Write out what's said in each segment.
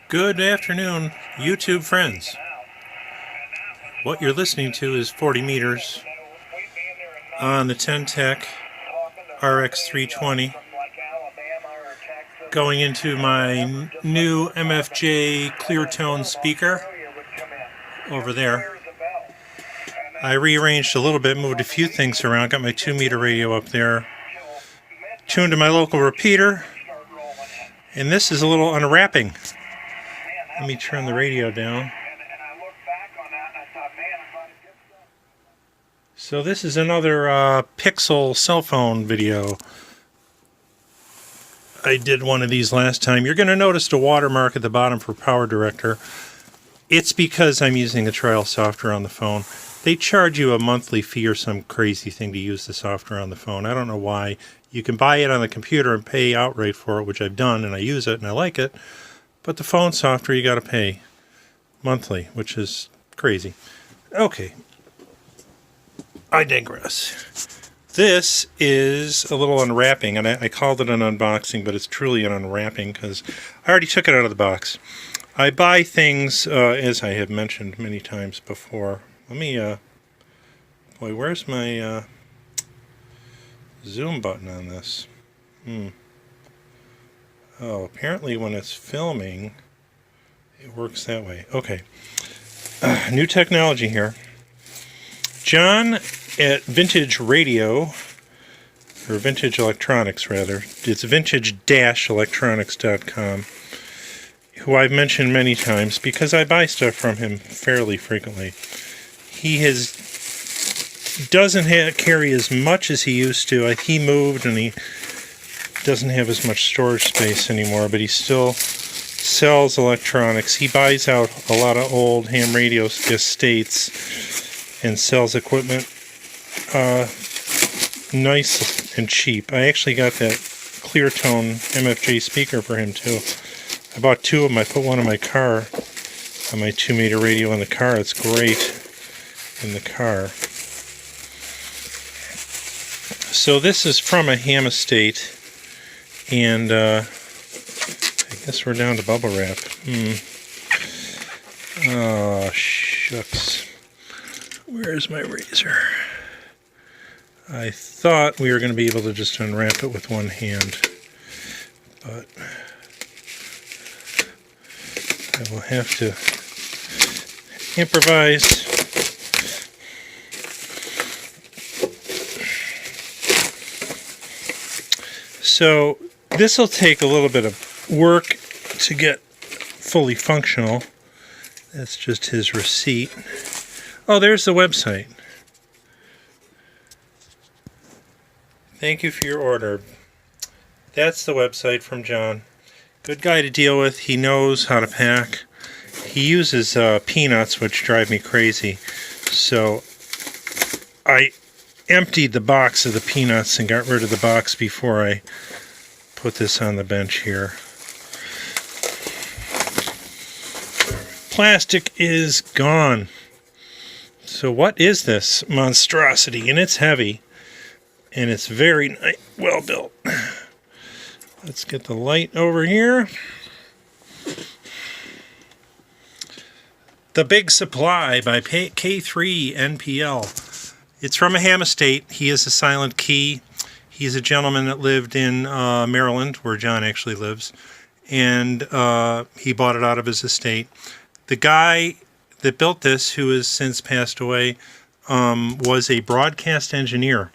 Good afternoon, YouTube friends. What you're listening to is 40 meters on the 10-Tech RX320 going into my new MFJ clear tone speaker over there. I rearranged a little bit, moved a few things around, got my 2-meter radio up there, tuned to my local repeater, and this is a little unwrapping. Let me turn the radio down. So this is another Pixel cell phone video. I did one of these last time. You're going to notice the watermark at the bottom for Power Director. It's because I'm using the trial software on the phone. They charge you a monthly fee or some crazy thing to use the software on the phone. I don't know why. You can buy it on the computer and pay outright for it, which I've done, and I use it and I like it. But the phone software you got to pay monthly, which is crazy. Okay. I digress. This is a little unwrapping, and I called it an unboxing, but it's truly an unwrapping because I already took it out of the box. I buy things, as I have mentioned many times before. Let me, boy, where's my zoom button on this? Oh, apparently when it's filming, it works that way. Okay. New technology here. John at Vintage Radio, or Vintage Electronics rather, it's vintage-electronics.com, who I've mentioned many times because I buy stuff from him fairly frequently. He doesn't carry as much as he used to. He moved and he doesn't have as much storage space anymore, but he still sells electronics. He buys out a lot of old ham radio estates and sells equipment nice and cheap. I actually got that clear tone MFJ speaker for him too. I bought two of them. I put one in my car, on my 2-meter radio in the car. It's great in the car. So this is from a ham estate, and I guess we're down to bubble wrap. Oh, shucks. Where's my razor? I thought we were going to be able to just unwrap it with one hand, but I will have to improvise. So this will take a little bit of work to get fully functional. That's just his receipt. Oh, there's the website. Thank you for your order. That's the website from John. Good guy to deal with. He knows how to pack. He uses peanuts, which drive me crazy. So I emptied the box of the peanuts and got rid of the box before I put this on the bench here. Plastic is gone. So what is this monstrosity? And it's heavy. And it's very well built. Let's get the light over here. The Big Supply by K3 NPL. It's from a ham estate. He is a silent key. He's a gentleman that lived in Maryland, where John actually lives. And he bought it out of his estate. The guy that built this, who has since passed away, was a broadcast engineer.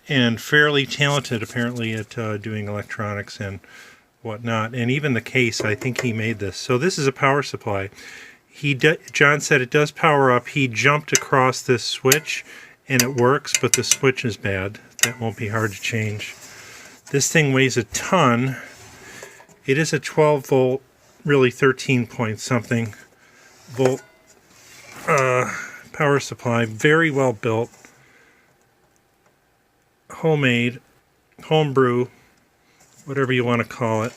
And fairly talented, apparently, at doing electronics and whatnot. And even the case, I think he made this. So this is a power supply. John said it does power up. He jumped across this switch, and it works, but the switch is bad. That won't be hard to change. This thing weighs a ton. It is a 12-volt, really 13-point-something volt power supply. Very well built. Homemade, homebrew, whatever you want to call it.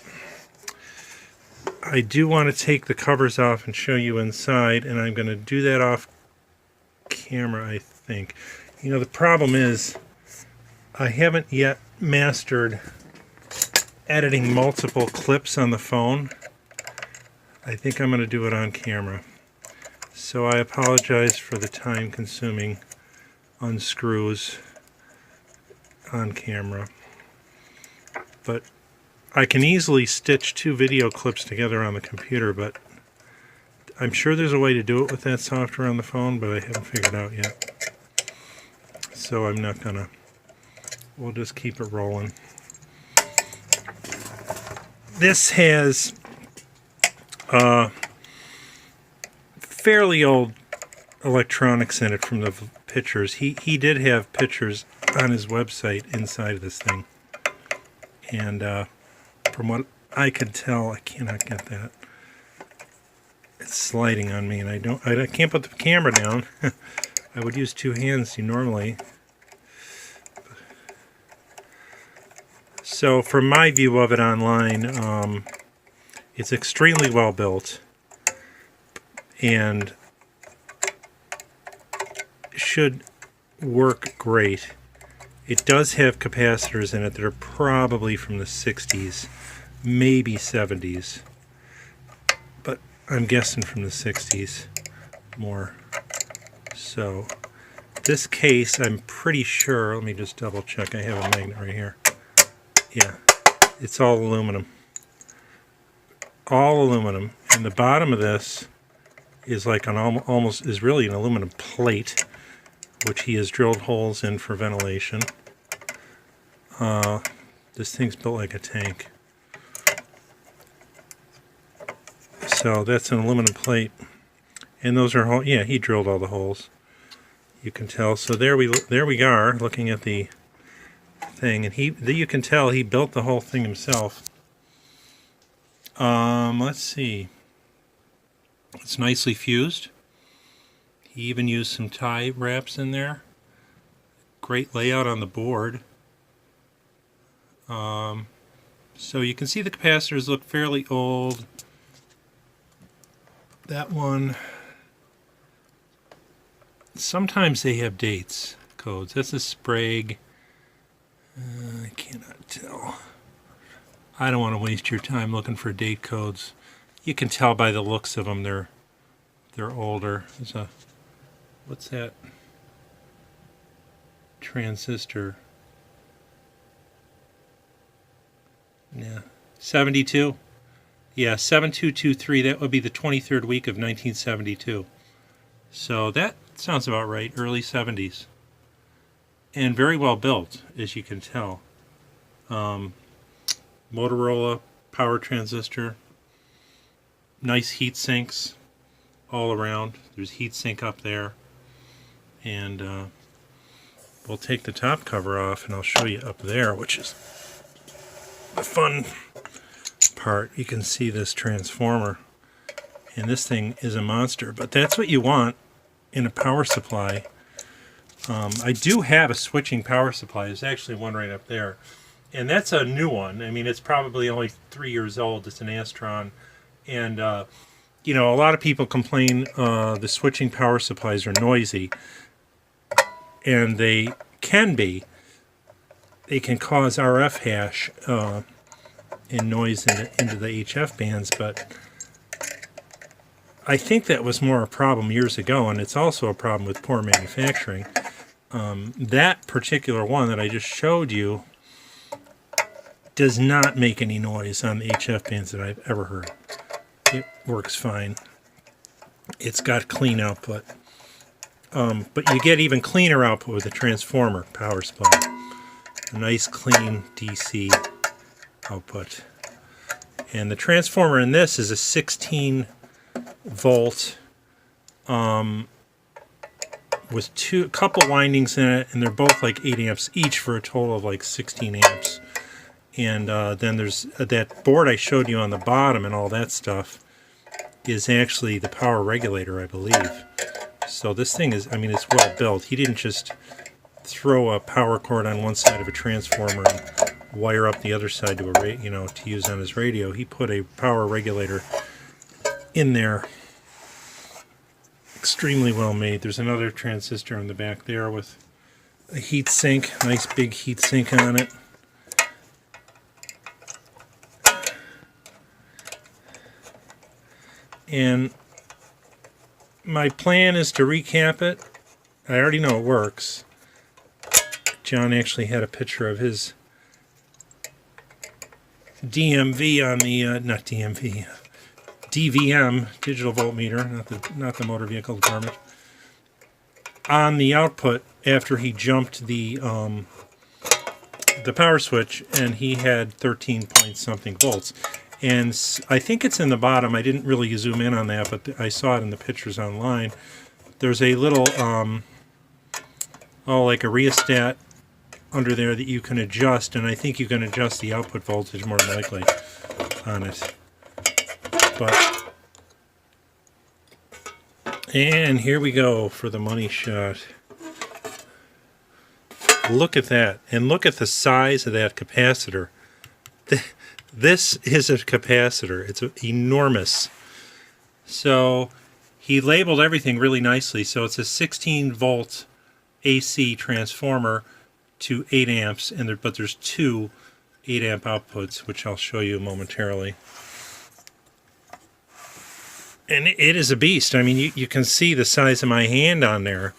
I do want to take the covers off and show you inside, and I'm going to do that off camera, I think. You know, the problem is I haven't yet mastered editing multiple clips on the phone. I think I'm going to do it on camera. So I apologize for the time-consuming unscrews on camera. But I can easily stitch 2 video clips together on the computer, but I'm sure there's a way to do it with that software on the phone, but I haven't figured out yet. So I'm not gonna. We'll just keep it rolling. This has fairly old electronics in it from the pictures. He did have pictures on his website inside of this thing, and from what I could tell, I cannot get that. It's sliding on me, and I can't put the camera down. I would use 2 hands normally. So from my view of it online, it's extremely well built and should work great. It does have capacitors in it that are probably from the 60s, maybe 70s, but I'm guessing from the 60s more. So this case, I'm pretty sure, let me just double check, I have a magnet right here. Yeah, it's all aluminum. All aluminum. And the bottom of this is like an almost is really an aluminum plate, which he has drilled holes in for ventilation. This thing's built like a tank. So that's an aluminum plate. And those are, yeah, he drilled all the holes. You can tell. So there we are, looking at the thing, and you can tell he built the whole thing himself. Let's see. It's nicely fused. He even used some tie wraps in there. Great layout on the board. So you can see the capacitors look fairly old. That one, sometimes they have dates, codes. That's a Sprague. I cannot tell. I don't want to waste your time looking for date codes. You can tell by the looks of them they're older. There's a, what's that? Transistor. Yeah, 72. Yeah, 7223. That would be the 23rd week of 1972. So that sounds about right. Early 70s. And very well built, as you can tell. Motorola power transistor. Nice heat sinks all around. There's heat sink up there. And we'll take the top cover off and I'll show you up there, which is the fun part. You can see this transformer. And this thing is a monster. But that's what you want in a power supply. I do have a switching power supply. There's actually one right up there. And that's a new one. I mean, it's probably only 3 years old. It's an Astron. And, you know, a lot of people complain the switching power supplies are noisy. And they can be. They can cause RF hash and noise into the HF bands. But I think that was more a problem years ago. And it's also a problem with poor manufacturing. That particular one that I just showed you does not make any noise on the HF bands that I've ever heard. It works fine. It's got clean output. But you get even cleaner output with a transformer power supply. A nice clean DC output. And the transformer in this is a 16 volt with a couple windings in it, and they're both like 8 amps each for a total of like 16 amps. And then there's that board I showed you on the bottom and all that stuff is actually the power regulator, I believe. So this thing is, I mean, it's well built. He didn't just throw a power cord on one side of a transformer and wire up the other side to a to use on his radio. He put a power regulator in there. Extremely well made. There's another transistor in the back there with a heat sink, nice big heat sink on it. And my plan is to recap it. I already know it works. John actually had a picture of his DMV on the, not DMV, DVM, digital voltmeter, not the motor vehicle department, on the output after he jumped the power switch, and he had 13 point something volts. And I think it's in the bottom. I didn't really zoom in on that, but I saw it in the pictures online. There's a little, like a rheostat under there that you can adjust, and I think you can adjust the output voltage more than likely on it. And here we go for the money shot. Look at that, and look at the size of that capacitor. This is a capacitor. It's enormous. So he labeled everything really nicely. So it's a 16 volt AC transformer to 8 amps, but there's two 8 amp outputs, which I'll show you momentarily. And it is a beast. I mean, you can see the size of my hand on there.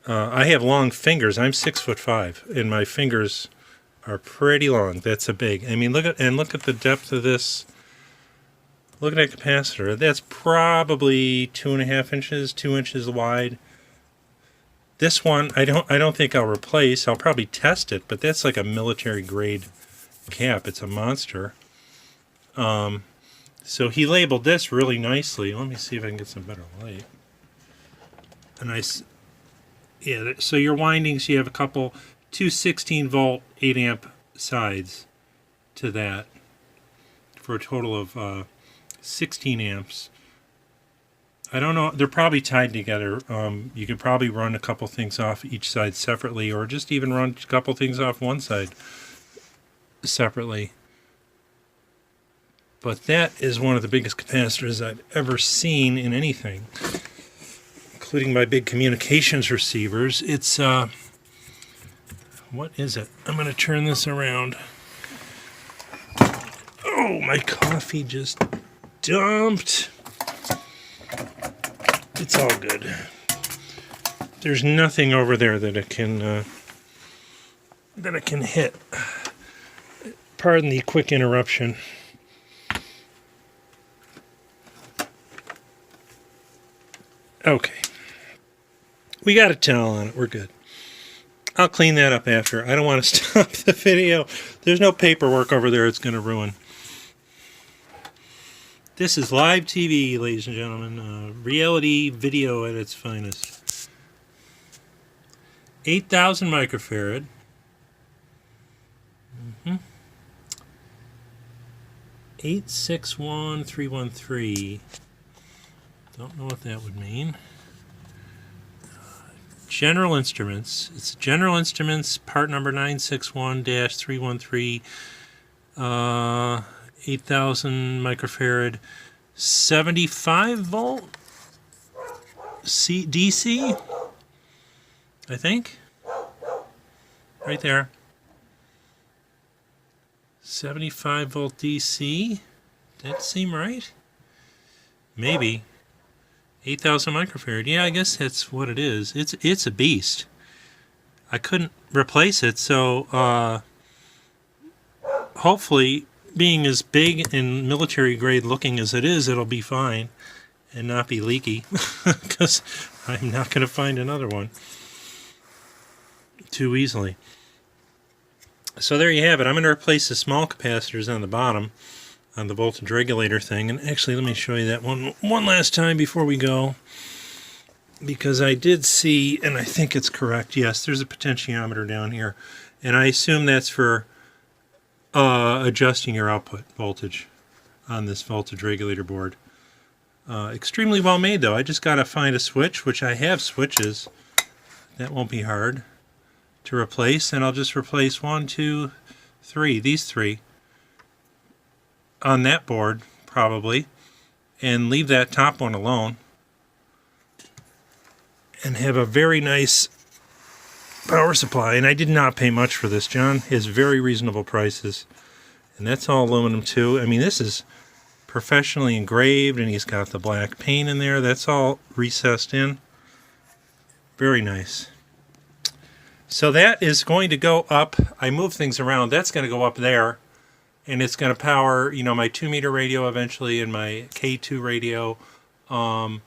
I have long fingers. I'm 6'5", and my fingers are pretty long. That's a big. I mean, look at the depth of this. Look at that capacitor. That's probably 2.5 inches, 2 inches wide. This one, I don't think I'll replace. I'll probably test it, but that's like a military grade cap. It's a monster. So he labeled this really nicely. Let me see if I can get some better light. A nice, yeah. So your windings, you have two 16 volt 8 amp sides to that for a total of 16 amps. I don't know, they're probably tied together. You could probably run a couple things off each side separately, or just even run a couple things off one side separately. But that is one of the biggest capacitors I've ever seen in anything, including my big communications receivers. It's, what is it? I'm going to turn this around. Oh, my coffee just dumped. It's all good. There's nothing over there that it can hit. Pardon the quick interruption. Okay. We got a towel on it. We're good. I'll clean that up after. I don't want to stop the video. There's no paperwork over there it's going to ruin. This is live TV, ladies and gentlemen. Reality video at its finest. 8,000 microfarad. 861313. Don't know what that would mean. General Instruments. It's General Instruments, part number 961-313. 8,000 microfarad, 75 volt DC, I think. Right there. 75 volt DC. That seem right? Maybe. 8,000 microfarad. Yeah, I guess that's what it is. It's a beast. I couldn't replace it, so hopefully, being as big and military grade looking as it is, it'll be fine and not be leaky, because I'm not going to find another one too easily. So there you have it. I'm going to replace the small capacitors on the bottom on the voltage regulator thing. And actually, let me show you that one last time before we go, because I did see, and I think it's correct, yes, there's a potentiometer down here, and I assume that's for adjusting your output voltage on this voltage regulator board. Extremely well made, though. I just got to find a switch, which I have switches. That won't be hard to replace, and I'll just replace 1, 2, 3, these three on that board, probably, and leave that top one alone, and have a very nice power supply. And I did not pay much for this. John has very reasonable prices, and that's all aluminum too. I mean, this is professionally engraved, and he's got the black paint in there. That's all recessed in. Very nice. So that is going to go up. I move things around. That's going to go up there, and it's going to power, you know, my 2-meter radio eventually and my K2 radio. And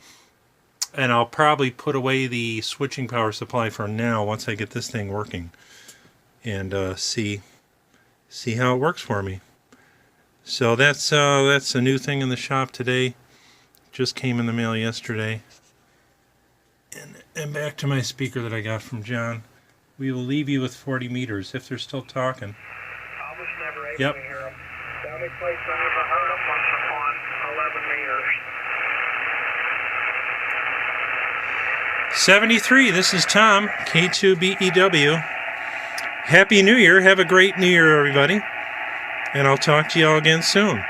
I'll probably put away the switching power supply for now once I get this thing working, and see how it works for me. So that's a new thing in the shop today. Just came in the mail yesterday. And back to my speaker that I got from John. We will leave you with 40 meters if they're still talking. I was never able Yep. to hear them. The only place I ever heard them was on 11 meters. 73, this is Tom, K2BEW. Happy New Year. Have a great New Year, everybody. And I'll talk to you all again soon.